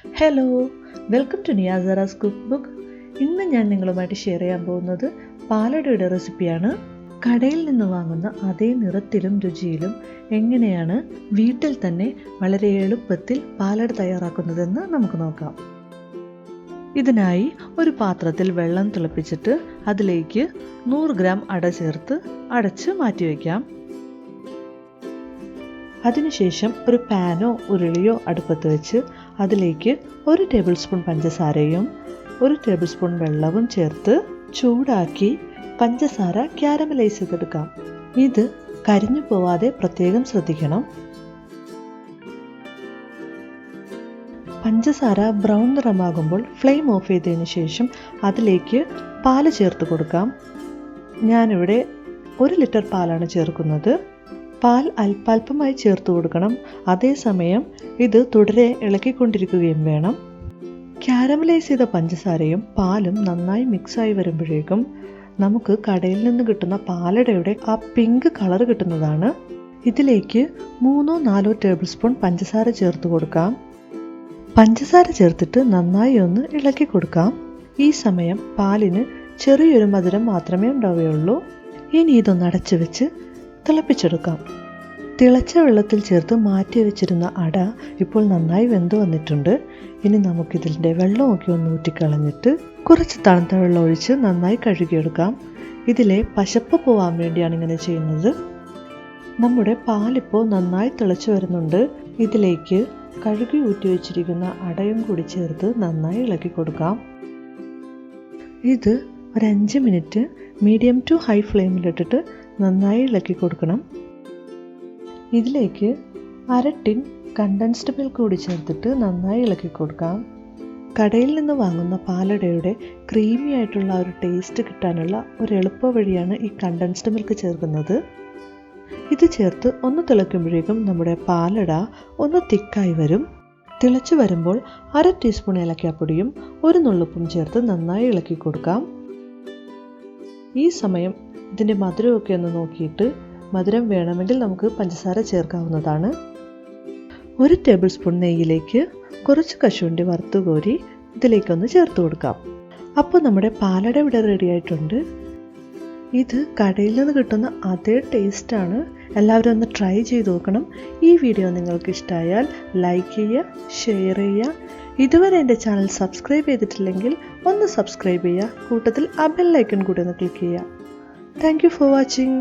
Hello, welcome to നിയാസറാസ് cook book. ഇന്ന് ഞാൻ നിങ്ങളുമായിട്ട് ഷെയർ ചെയ്യാൻ പോകുന്നത് പാലടയുടെ റെസിപ്പിയാണ്. കടയിൽ നിന്ന് വാങ്ങുന്ന അതേ നിറത്തിലും രുചിയിലും എങ്ങനെയാണ് വീട്ടിൽ തന്നെ വളരെ എളുപ്പത്തിൽ പാലട തയ്യാറാക്കുന്നതെന്ന് നമുക്ക് നോക്കാം. ഇതിനായി ഒരു പാത്രത്തിൽ വെള്ളം തിളപ്പിച്ചിട്ട് അതിലേക്ക് 100 ഗ്രാം അട ചേർത്ത് അടച്ച് മാറ്റിവെക്കാം. അതിനുശേഷം ഒരു പാനോ ഉരുളിയോ അടുപ്പത്ത് വെച്ച് അതിലേക്ക് 1 ടേബിൾ സ്പൂൺ പഞ്ചസാരയും 1 ടേബിൾ സ്പൂൺ വെള്ളവും ചേർത്ത് ചൂടാക്കി പഞ്ചസാര ക്യാരമലൈസ് ചെയ്തെടുക്കാം. ഇത് കരിഞ്ഞു പോവാതെ പ്രത്യേകം ശ്രദ്ധിക്കണം. പഞ്ചസാര ബ്രൗൺ നിറമാകുമ്പോൾ ഫ്ലെയിം ഓഫ് ചെയ്തതിന് ശേഷം അതിലേക്ക് പാല് ചേർത്ത് കൊടുക്കാം. ഞാനിവിടെ 1 ലിറ്റർ പാലാണ് ചേർക്കുന്നത്. പാൽ അല്പാൽപമായി ചേർത്ത് കൊടുക്കണം. അതേസമയം ഇത് തുടരെ ഇളക്കിക്കൊണ്ടിരിക്കുകയും വേണം. ക്യാരമലൈസ് ചെയ്ത പഞ്ചസാരയും പാലും നന്നായി മിക്സായി വരുമ്പോഴേക്കും നമുക്ക് കടയിൽ നിന്ന് കിട്ടുന്ന പാലടയുടെ ആ പിങ്ക് കളർ കിട്ടുന്നതാണ്. ഇതിലേക്ക് 3-4 ടേബിൾ സ്പൂൺ പഞ്ചസാര ചേർത്ത് കൊടുക്കാം. പഞ്ചസാര ചേർത്തിട്ട് നന്നായി ഒന്ന് ഇളക്കി കൊടുക്കാം. ഈ സമയം പാലിന് ചെറിയൊരു മധുരം മാത്രമേ ഉണ്ടാവുകയുള്ളൂ. ഇനി ഇതൊന്ന് അടച്ചു വെച്ച് തിളപ്പിച്ചെടുക്കാം. തിളച്ച വെള്ളത്തിൽ ചേർത്ത് മാറ്റി വെച്ചിരുന്ന അട ഇപ്പോൾ നന്നായി വെന്ത് വന്നിട്ടുണ്ട്. ഇനി നമുക്കിതിൻ്റെ വെള്ളമൊക്കെ ഒന്ന് ഊറ്റിക്കളഞ്ഞിട്ട് കുറച്ച് തണുത്ത വെള്ളം ഒഴിച്ച് നന്നായി കഴുകിയെടുക്കാം. ഇതിലെ പശപ്പ് പോവാൻ വേണ്ടിയാണ് ഇങ്ങനെ ചെയ്യുന്നത്. നമ്മുടെ പാലിപ്പോൾ നന്നായി തിളച്ചു വരുന്നുണ്ട്. ഇതിലേക്ക് കഴുകി ഊറ്റി വെച്ചിരിക്കുന്ന അടയും കൂടി ചേർത്ത് നന്നായി ഇളക്കി കൊടുക്കാം. ഇത് ഒരു 5 മിനിറ്റ് മീഡിയം ടു ഹൈ ഫ്ലെയിമിലിട്ടിട്ട് നന്നായി ഇളക്കി കൊടുക്കണം. ഇതിലേക്ക് 1/2 ടിൻ കണ്ടൻസ്ഡ് മിൽക്ക് കൂടി ചേർത്തിട്ട് നന്നായി ഇളക്കി കൊടുക്കാം. കടയിൽ നിന്ന് വാങ്ങുന്ന പാലടയുടെ ക്രീമി ആയിട്ടുള്ള ഒരു ടേസ്റ്റ് കിട്ടാനുള്ള ഒരു എളുപ്പ വഴിയാണ് ഈ കണ്ടൻസ്ഡ് മിൽക്ക് ചേർക്കുന്നത്. ഇത് ചേർത്ത് ഒന്ന് തിളയ്ക്കുമ്പോഴേക്കും നമ്മുടെ പാലട ഒന്ന് തിക്കായി വരും. തിളച്ചു വരുമ്പോൾ 1/2 ടീസ്പൂൺ ഏലക്കാപ്പൊടിയും 1 നുള്ളുപ്പും ചേർത്ത് നന്നായി ഇളക്കി കൊടുക്കാം. ഈ സമയം ഇതിൻ്റെ മധുരമൊക്കെ ഒന്ന് നോക്കിയിട്ട് മധുരം വേണമെങ്കിൽ നമുക്ക് പഞ്ചസാര ചേർക്കാവുന്നതാണ്. 1 ടേബിൾ സ്പൂൺ നെയ്യിലേക്ക് കുറച്ച് കശുവണ്ടി വറുത്ത് കോരി ഇതിലേക്കൊന്ന് ചേർത്ത് കൊടുക്കാം. അപ്പോൾ നമ്മുടെ പാലട ഇവിടെ റെഡി ആയിട്ടുണ്ട്. ഇത് കടയിൽ നിന്ന് കിട്ടുന്ന അതേ ടേസ്റ്റാണ്. എല്ലാവരും ഒന്ന് ട്രൈ ചെയ്ത് നോക്കണം. ഈ വീഡിയോ നിങ്ങൾക്ക് ഇഷ്ടമായാൽ ലൈക്ക് ചെയ്യുക, ഷെയർ ചെയ്യുക. ഇതുവരെ എൻ്റെ ചാനൽ സബ്സ്ക്രൈബ് ചെയ്തിട്ടില്ലെങ്കിൽ ഒന്ന് സബ്സ്ക്രൈബ് ചെയ്യുക. കൂട്ടത്തിൽ ആ ബെൽ ഐക്കൺ കൂടി ഒന്ന് ക്ലിക്ക് ചെയ്യുക. Thank you for watching.